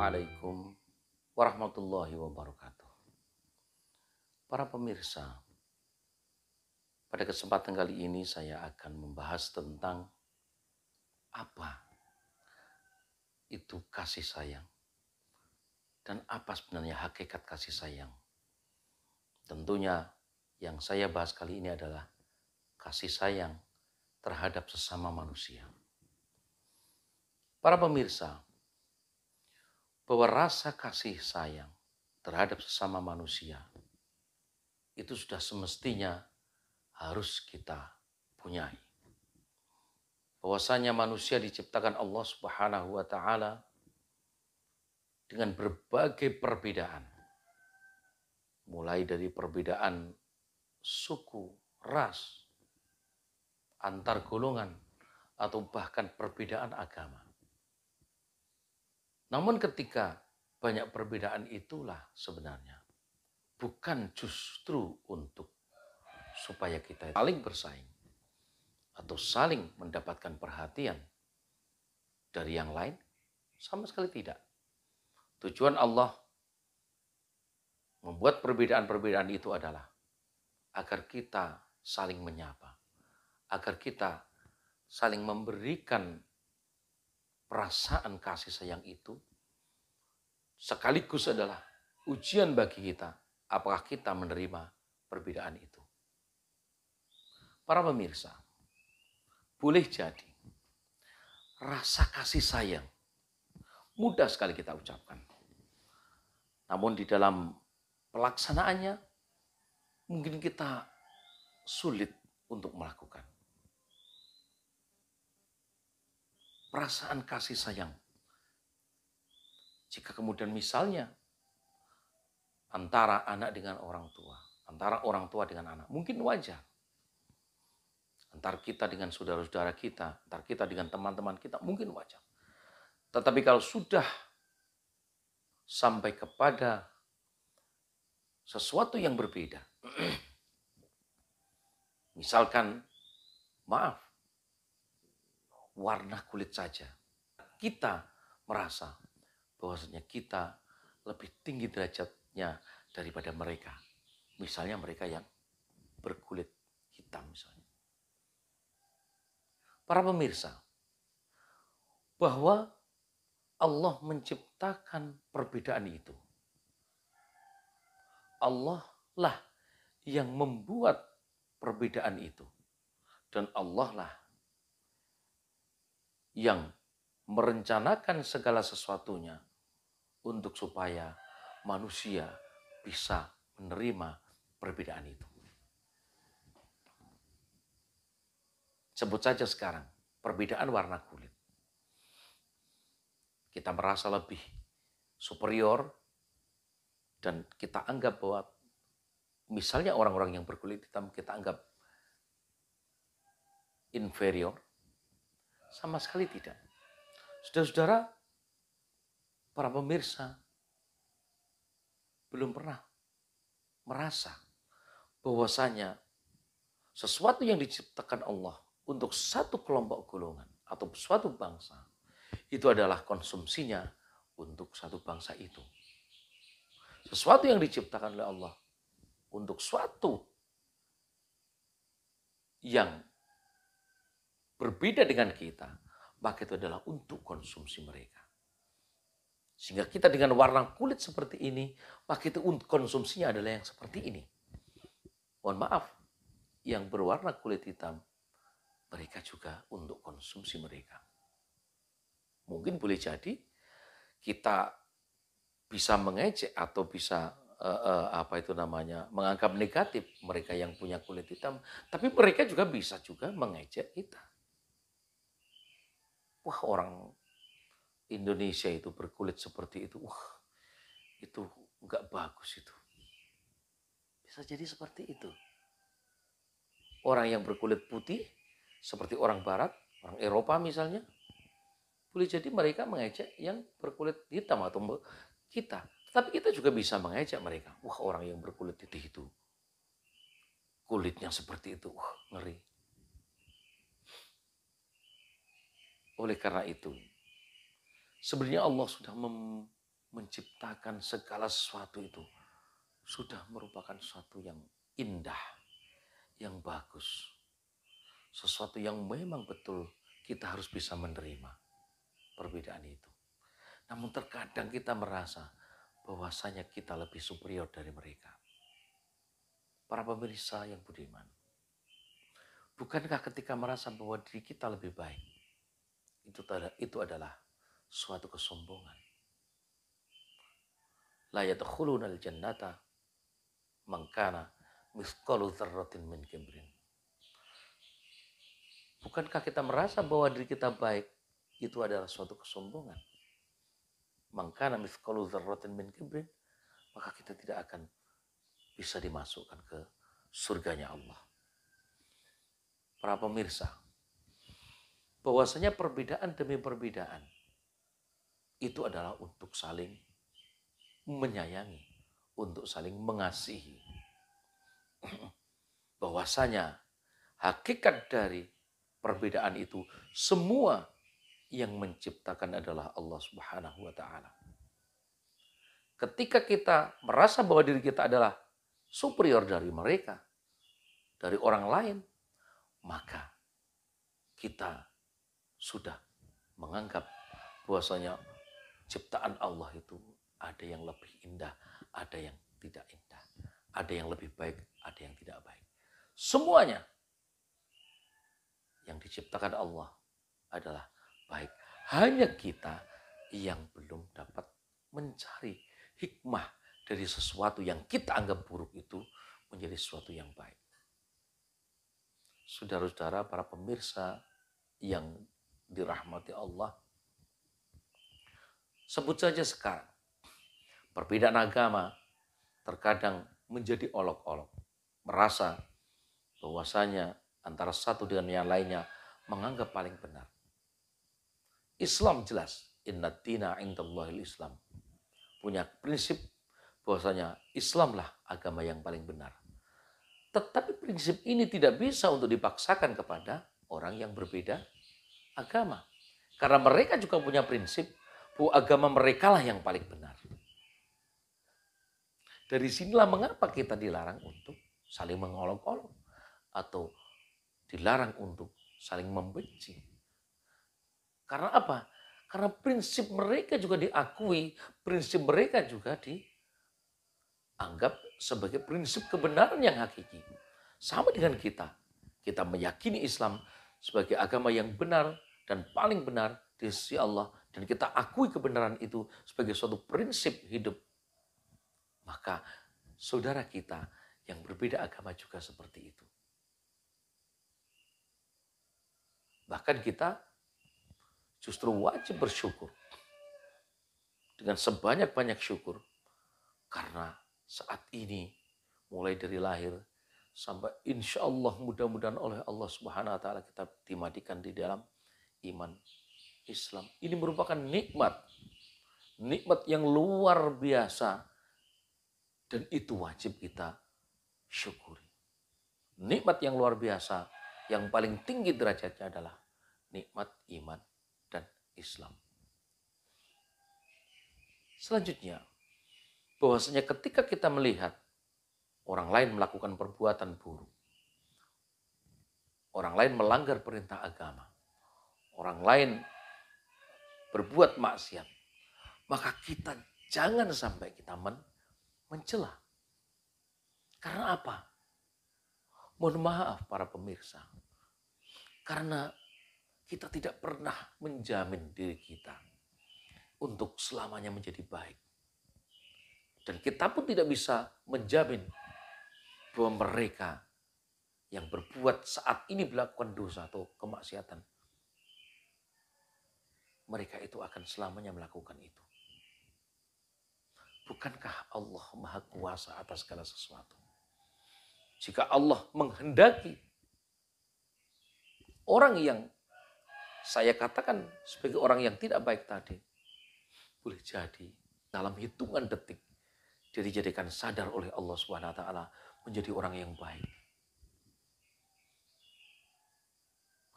Assalamualaikum warahmatullahi wabarakatuh. Para pemirsa, pada kesempatan kali ini saya akan membahas tentang apa itu kasih sayang dan apa sebenarnya hakikat kasih sayang. Tentunya yang saya bahas kali ini adalah kasih sayang terhadap sesama manusia. Para pemirsa, bahwa rasa kasih sayang terhadap sesama manusia itu sudah semestinya harus kita punyai. Bahwasanya manusia diciptakan Allah Subhanahu wa taala dengan berbagai perbedaan. Mulai dari perbedaan suku, ras, antar golongan, atau bahkan perbedaan agama. Namun ketika banyak perbedaan itulah sebenarnya bukan justru untuk supaya kita saling bersaing atau saling mendapatkan perhatian dari yang lain, sama sekali tidak. Tujuan Allah membuat perbedaan-perbedaan itu adalah agar kita saling menyapa, agar kita saling memberikan perasaan kasih sayang itu, sekaligus adalah ujian bagi kita, apakah kita menerima perbedaan itu. Para pemirsa, boleh jadi rasa kasih sayang mudah sekali kita ucapkan. Namun di dalam pelaksanaannya mungkin kita sulit untuk melakukan. Perasaan kasih sayang. Jika kemudian misalnya antara anak dengan orang tua, antara orang tua dengan anak, mungkin wajar. Antar kita dengan saudara-saudara kita, antar kita dengan teman-teman kita, mungkin wajar. Tetapi kalau sudah sampai kepada sesuatu yang berbeda, misalkan, maaf, warna kulit saja. Kita merasa bahwasanya kita lebih tinggi derajatnya daripada mereka. Misalnya mereka yang berkulit hitam misalnya. Para pemirsa, bahwa Allah menciptakan perbedaan itu. Allah lah yang membuat perbedaan itu. Dan Allah lah yang merencanakan segala sesuatunya untuk supaya manusia bisa menerima perbedaan itu. Sebut saja sekarang, perbedaan warna kulit. Kita merasa lebih superior dan kita anggap bahwa misalnya orang-orang yang berkulit hitam kita anggap inferior. Sama sekali tidak. Saudara-saudara, para pemirsa, belum pernah merasa bahwasanya sesuatu yang diciptakan Allah untuk satu kelompok golongan atau suatu bangsa, itu adalah konsumsinya untuk satu bangsa itu. Sesuatu yang diciptakan oleh Allah untuk suatu yang berbeda dengan kita, maka itu adalah untuk konsumsi mereka. Sehingga kita dengan warna kulit seperti ini, maka itu untuk konsumsinya adalah yang seperti ini. Mohon maaf, yang berwarna kulit hitam, mereka juga untuk konsumsi mereka. Mungkin boleh jadi kita bisa mengejek atau bisa menganggap negatif mereka yang punya kulit hitam, tapi mereka juga bisa juga mengejek kita. Wah, orang Indonesia itu berkulit seperti itu. Wah, itu enggak bagus itu. Bisa jadi seperti itu. Orang yang berkulit putih, seperti orang barat, orang Eropa misalnya, boleh jadi mereka mengejek yang berkulit hitam atau kita. Tapi kita juga bisa mengejek mereka. Wah, orang yang berkulit putih itu, kulitnya seperti itu. Wah, ngeri. Oleh karena itu, sebenarnya Allah sudah menciptakan segala sesuatu itu sudah merupakan sesuatu yang indah, yang bagus. Sesuatu yang memang betul kita harus bisa menerima perbedaan itu. Namun terkadang kita merasa bahwasanya kita lebih superior dari mereka. Para pemirsa yang budiman, bukankah ketika merasa bahwa diri kita lebih baik, itu adalah suatu kesombongan. La yadkhuluna al-jannata man kana mithqalu dzarratin min kibrin. Bukankah kita merasa bahwa diri kita baik, itu adalah suatu kesombongan. Man kana mithqalu dzarratin min kibrin, maka kita tidak akan bisa dimasukkan ke surganya Allah. Para pemirsa, bahwasanya perbedaan demi perbedaan itu adalah untuk saling menyayangi, untuk saling mengasihi. Bahwasanya hakikat dari perbedaan itu semua yang menciptakan adalah Allah Subhanahu wa taala. Ketika kita merasa bahwa diri kita adalah superior dari mereka, dari orang lain, maka kita sudah menganggap bahwasanya ciptaan Allah itu ada yang lebih indah, ada yang tidak indah, ada yang lebih baik, ada yang tidak baik. Semuanya yang diciptakan Allah adalah baik. Hanya kita yang belum dapat mencari hikmah dari sesuatu yang kita anggap buruk itu menjadi sesuatu yang baik. Saudara-saudara, para pemirsa yang dirahmati Allah, sebut saja sekarang, perbedaan agama terkadang menjadi olok-olok. Merasa bahwasanya antara satu dengan yang lainnya menganggap paling benar. Islam jelas, inna dina indallahil Islam. Punya prinsip bahwasanya Islamlah agama yang paling benar. Tetapi prinsip ini tidak bisa untuk dipaksakan kepada orang yang berbeda agama. Karena mereka juga punya prinsip bahwa agama mereka lah yang paling benar. Dari sinilah mengapa kita dilarang untuk saling mengolok-olok atau dilarang untuk saling membenci. Karena apa? Karena prinsip mereka juga diakui, prinsip mereka juga dianggap sebagai prinsip kebenaran yang hakiki. Sama dengan kita. Kita meyakini Islam sebagai agama yang benar dan paling benar di sisi Allah. Dan kita akui kebenaran itu sebagai suatu prinsip hidup. Maka saudara kita yang berbeda agama juga seperti itu. Bahkan kita justru wajib bersyukur. Dengan sebanyak-banyak syukur. Karena saat ini mulai dari lahir sampai insya Allah mudah-mudahan oleh Allah Subhanahu wa taala kita dimatikan di dalam iman Islam. Ini merupakan nikmat. Nikmat yang luar biasa. Dan itu wajib kita syukuri. Nikmat yang luar biasa, yang paling tinggi derajatnya adalah nikmat iman dan Islam. Selanjutnya, bahwasanya ketika kita melihat orang lain melakukan perbuatan buruk, orang lain melanggar perintah agama, orang lain berbuat maksiat, maka kita jangan sampai kita mencela. Karena apa? Mohon maaf para pemirsa. Karena kita tidak pernah menjamin diri kita untuk selamanya menjadi baik. Dan kita pun tidak bisa menjamin bahwa mereka yang berbuat saat ini melakukan dosa atau kemaksiatan, mereka itu akan selamanya melakukan itu. Bukankah Allah Maha Kuasa atas segala sesuatu? Jika Allah menghendaki orang yang saya katakan sebagai orang yang tidak baik tadi, boleh jadi dalam hitungan detik dia dijadikan sadar oleh Allah Subhanahu wa taala menjadi orang yang baik.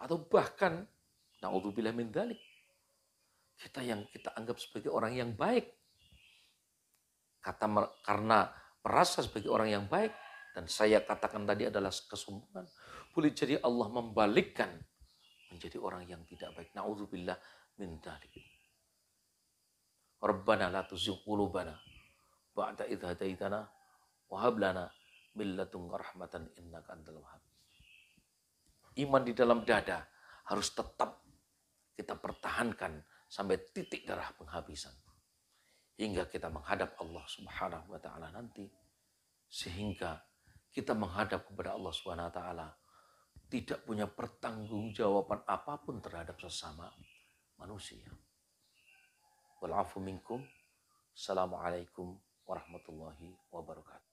Atau bahkan naudzubillah min dzalik, kita yang kita anggap sebagai orang yang baik karena merasa sebagai orang yang baik, dan saya katakan tadi adalah kesombongan, boleh jadi Allah membalikkan menjadi orang yang tidak baik. Na'udzubillah min dzalik. Rabbana la tuzigh qulubana ba'da idh hadaitana wa hab lana min ladunka rahmatan innaka antal wahhab. Iman di dalam dada harus tetap kita pertahankan sampai titik darah penghabisan. Hingga kita menghadap Allah Subhanahu wa taala nanti, sehingga kita menghadap kepada Allah Subhanahu wa taala tidak punya pertanggungjawaban apapun terhadap sesama manusia. Wal afu minkum. Assalamualaikum warahmatullahi wabarakatuh.